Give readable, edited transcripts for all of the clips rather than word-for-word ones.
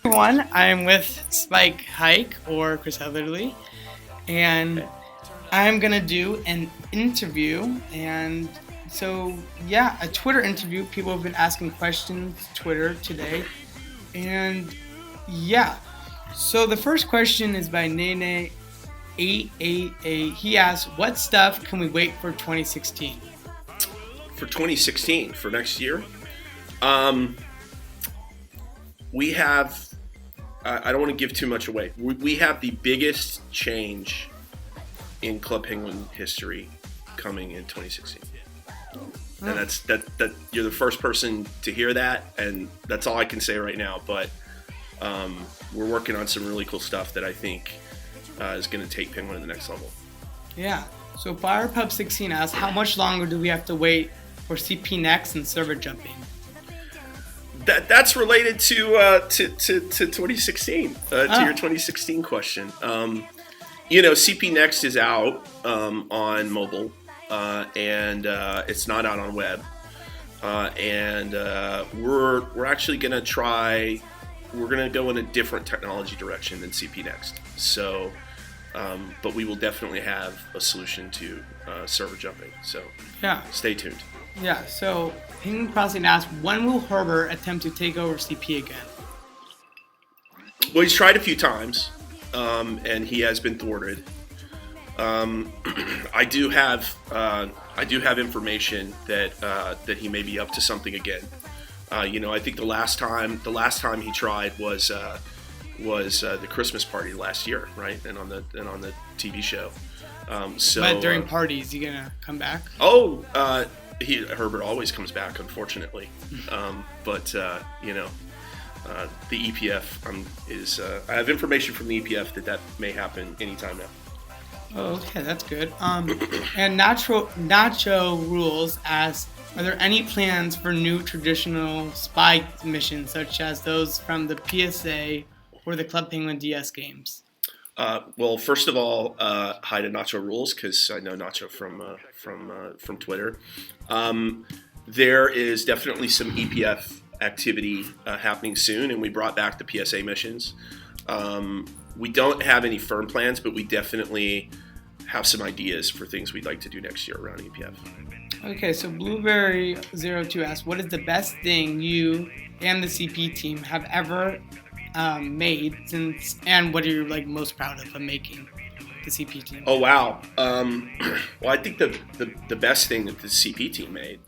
Everyone, I'm with Spike Hike or Chris Heatherly, and I'm gonna do an interview. And so, yeah, a Twitter interview. People have been asking questions Twitter today, and yeah. So the first question is by Nene888. He asks, "What stuff can we wait for 2016?" For 2016, for next year, we have. I don't want to give too much away. We have the biggest change in Club Penguin history coming in 2016, and that's that. You're the first person to hear that, and that's all I can say right now. But we're working on some really cool stuff that I think is going to take Penguin to the next level. Yeah. So FirePub16 asks, "How much longer do we have to wait for CP Next and server jumping?" That's related to 2016, to your 2016 question. CP Next is out on mobile, and it's not out on web. And we're actually going to try. We're going to go in a different technology direction than CP Next. So, but we will definitely have a solution to server jumping. So, yeah, stay tuned. Yeah. So Penguin Crossing asks, "When will Herbert attempt to take over CP again?" Well, he's tried a few times, and he has been thwarted. I do have information that he may be up to something again. I think the last time he tried was the Christmas party last year, right? And on the TV show. But during parties, you gonna come back? Herbert always comes back, unfortunately. But the EPF is. I have information from the EPF that may happen anytime now. Oh, okay, that's good. And Nacho Rulez asks, "Are there any plans for new traditional spy missions, such as those from the PSA or the Club Penguin DS games?" Well, first of all, hi to Nacho Rulez, because I know Nacho from Twitter. There is definitely some EPF activity happening soon, and we brought back the PSA missions. We don't have any firm plans, but we definitely have some ideas for things we'd like to do next year around EPF. Okay, so Blueberry02 asks, "What is the best thing you and the CP team have ever made since, and what are you most proud of making the CP team?" Oh wow! Well, I think the best thing that the CP team made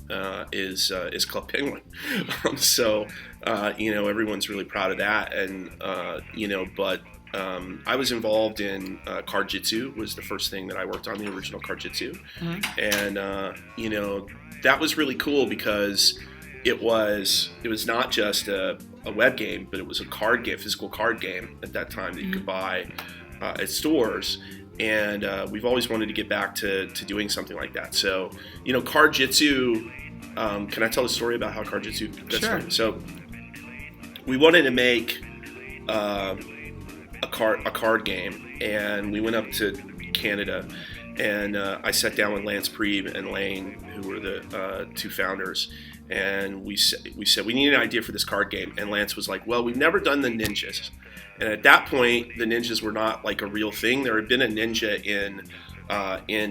is Club Penguin. Everyone's really proud of that, and but I was involved in Card Jitsu was the first thing that I worked on, the original Card Jitsu, and that was really cool because it was not just a web game, but it was a card game, physical card game at that time that you could buy at stores. And we've always wanted to get back to doing something like that. So, Card Jitsu, can I tell the story about how Card Jitsu gets started? So, we wanted to make a card game, and we went up to Canada, and I sat down with Lance Preeb and Lane, who were the two founders, and we said we need an idea for this card game. And Lance was like, "Well, we've never done the ninjas." And at that point, the ninjas were not a real thing. There had been a ninja in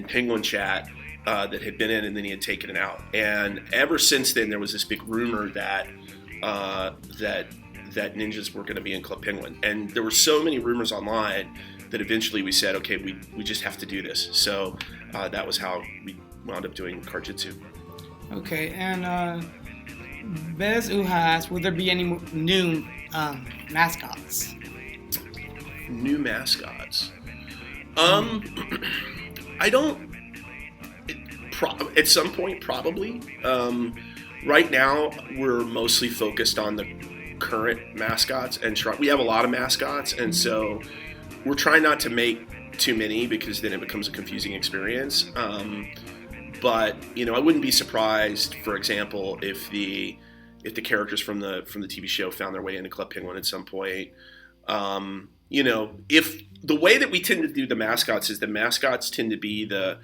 Penguin Chat that had been in, and then he had taken it out. And ever since then, there was this big rumor that ninjas were going to be in Club Penguin. And there were so many rumors online that eventually we said, okay, we just have to do this. So that was how we wound up doing Card Jitsu. Okay, and Bez Uha asks, "Will there be any new mascots?" New mascots? I don't. At some point, probably. Right now, we're mostly focused on the current mascots, and we have a lot of mascots, and so we're trying not to make too many because then it becomes a confusing experience. But I wouldn't be surprised, for example, if the characters from the TV show found their way into Club Penguin at some point. If the way that we tend to do the mascots is the mascots tend to be the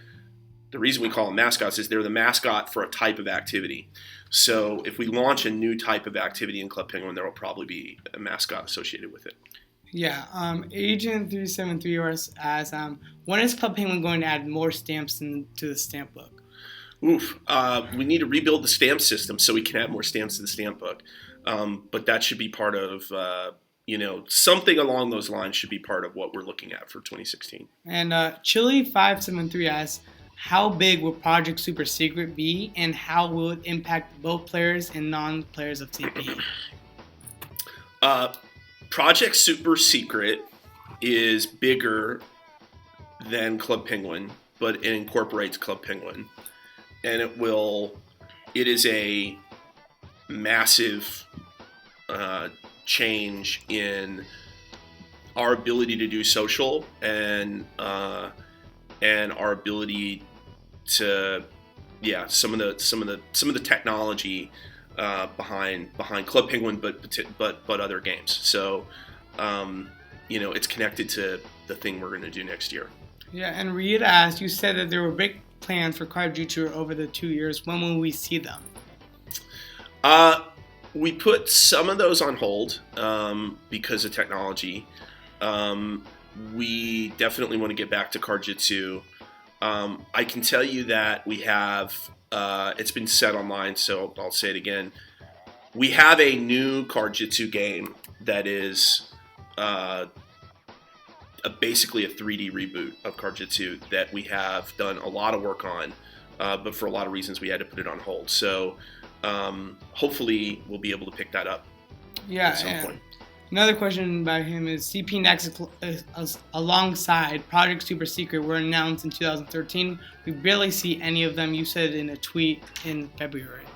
the reason we call them mascots is they're the mascot for a type of activity. So if we launch a new type of activity in Club Penguin, there will probably be a mascot associated with it. Yeah, Agent 373 asks, when is Club Penguin going to add more stamps to the stamp book? Oof, we need to rebuild the stamp system so we can add more stamps to the stamp book. But that should be part of, something along those lines should be part of what we're looking at for 2016. And Chili573 asks, how big will Project Super Secret be, and how will it impact both players and non-players of CP? Project Super Secret is bigger than Club Penguin, but it incorporates Club Penguin. And it is a massive change in our ability to do social and our ability to some of the technology behind Club Penguin, but other games. So it's connected to the thing we're going to do next year. Yeah, and Rita asked, you said that there were big plans for Card Jiu-Jitsu over the 2 years. When will we see them? We put some of those on hold because of technology. We definitely want to get back to Card Jiu-Jitsu. I can tell you that we have, it's been said online, so I'll say it again. We have a new Card Jiu-Jitsu game that is basically a 3D reboot of Card Jiu-Jitsu that we have done a lot of work on, but for a lot of reasons we had to put it on hold. So hopefully we'll be able to pick that up at some point. Another question about him is CP Next alongside Project Super Secret were announced in 2013. We barely see any of them. You said in a tweet in February.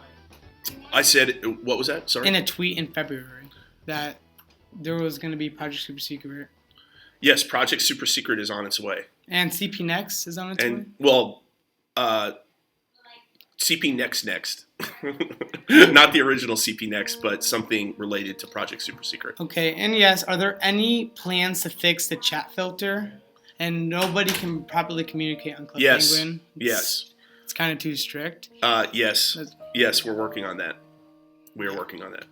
I said, what was that? Sorry? In a tweet in February that there was going to be Project Super Secret. Yes, Project Super Secret is on its way. And CP Next is on its way? Well, CP Next. Not the original CP Next, but something related to Project Super Secret. Okay, and yes, are there any plans to fix the chat filter? And nobody can properly communicate on Club Penguin? Yes. It's kind of too strict? Yes, we're working on that. We are working on that.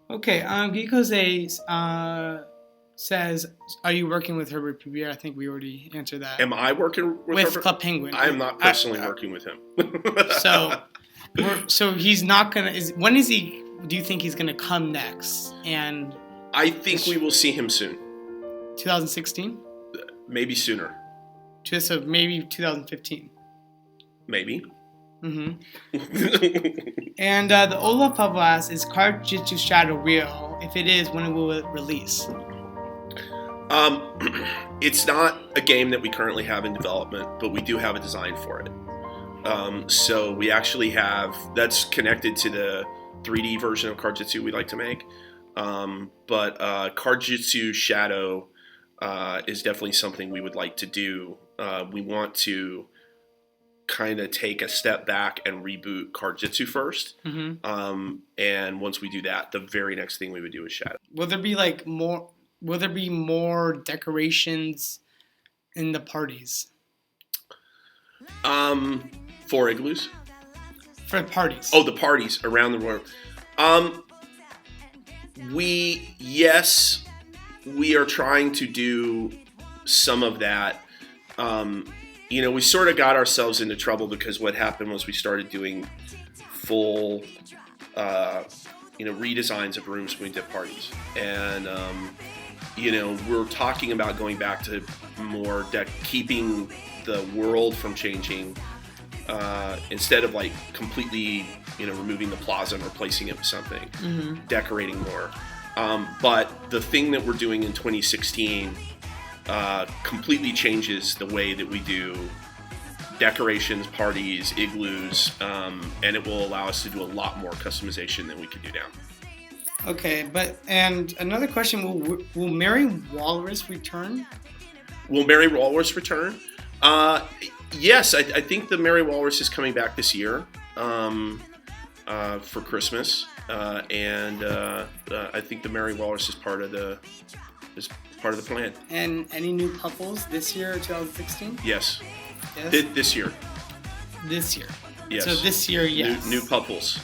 Okay, Geekose says, are you working with Herbert Pubier? I think we already answered that. Am I working with Herbert? Club Penguin. I am not personally working with him. So he's not gonna. When is he? Do you think he's gonna come next? And I think we will see him soon. 2016? Maybe sooner. So maybe 2015. Maybe. And the Olaf Pablo asks, is Card Jiu-Jitsu Shadow real? If it is, when will it release? It's not a game that we currently have in development, but we do have a design for it. So we actually have, that's connected to the 3D version of Card Jiu-Jitsu we'd like to make. But Card Jiu-Jitsu Shadow is definitely something we would like to do. We want to kind of take a step back and reboot Card Jiu-Jitsu first. And once we do that, the very next thing we would do is Shadow. Will there be more decorations in the parties? For igloos? For parties. Oh, the parties around the world. We are trying to do some of that. We sort of got ourselves into trouble because what happened was we started doing full, redesigns of rooms when we did parties. And, we're talking about going back to more keeping the world from changing instead of like completely, removing the plaza and replacing it with something, decorating more. But the thing that we're doing in 2016 completely changes the way that we do decorations, parties, igloos, and it will allow us to do a lot more customization than we could do now. Okay, and another question, will Mary Walrus return? Will Mary Walrus return? Yes, I think the Mary Walrus is coming back this year for Christmas, and I think the Mary Walrus is part of the plan. And any new couples this year or 2016? Yes. This year. this year. Yes. So this year, yes. New Pupples,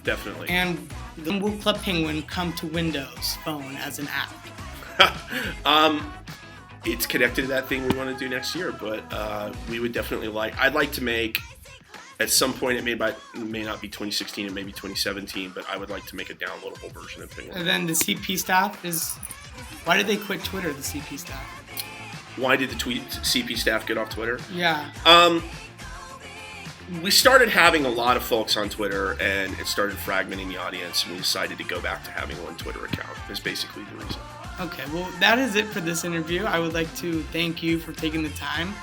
definitely. And will Club Penguin come to Windows Phone as an app? It's connected to that thing we want to do next year, but we would definitely I'd like to make, at some point, it may not be 2016, it may be 2017, but I would like to make a downloadable version of Penguin. And then the CP staff why did they quit Twitter, the CP staff? Why did the CP staff get off Twitter? Yeah. We started having a lot of folks on Twitter, and it started fragmenting the audience, and we decided to go back to having one Twitter account. Is basically the reason. Okay, well, that is it for this interview. I would like to thank you for taking the time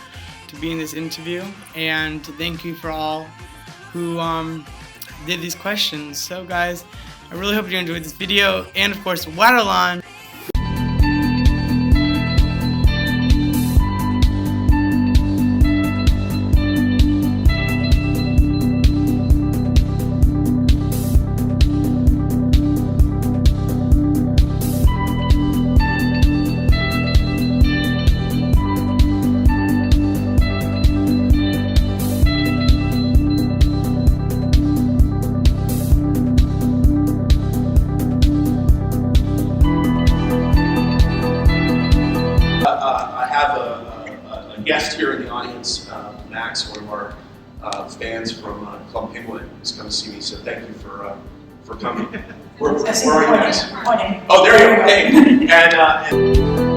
to be in this interview, and to thank you for all who did these questions. So, guys, I really hope you enjoyed this video, and of course, Waddle On. Guest here in the audience, Max, one of our fans from Club Penguin, is going to see me. So thank you for coming. Where are you guys? Oh, there you go. Hey. And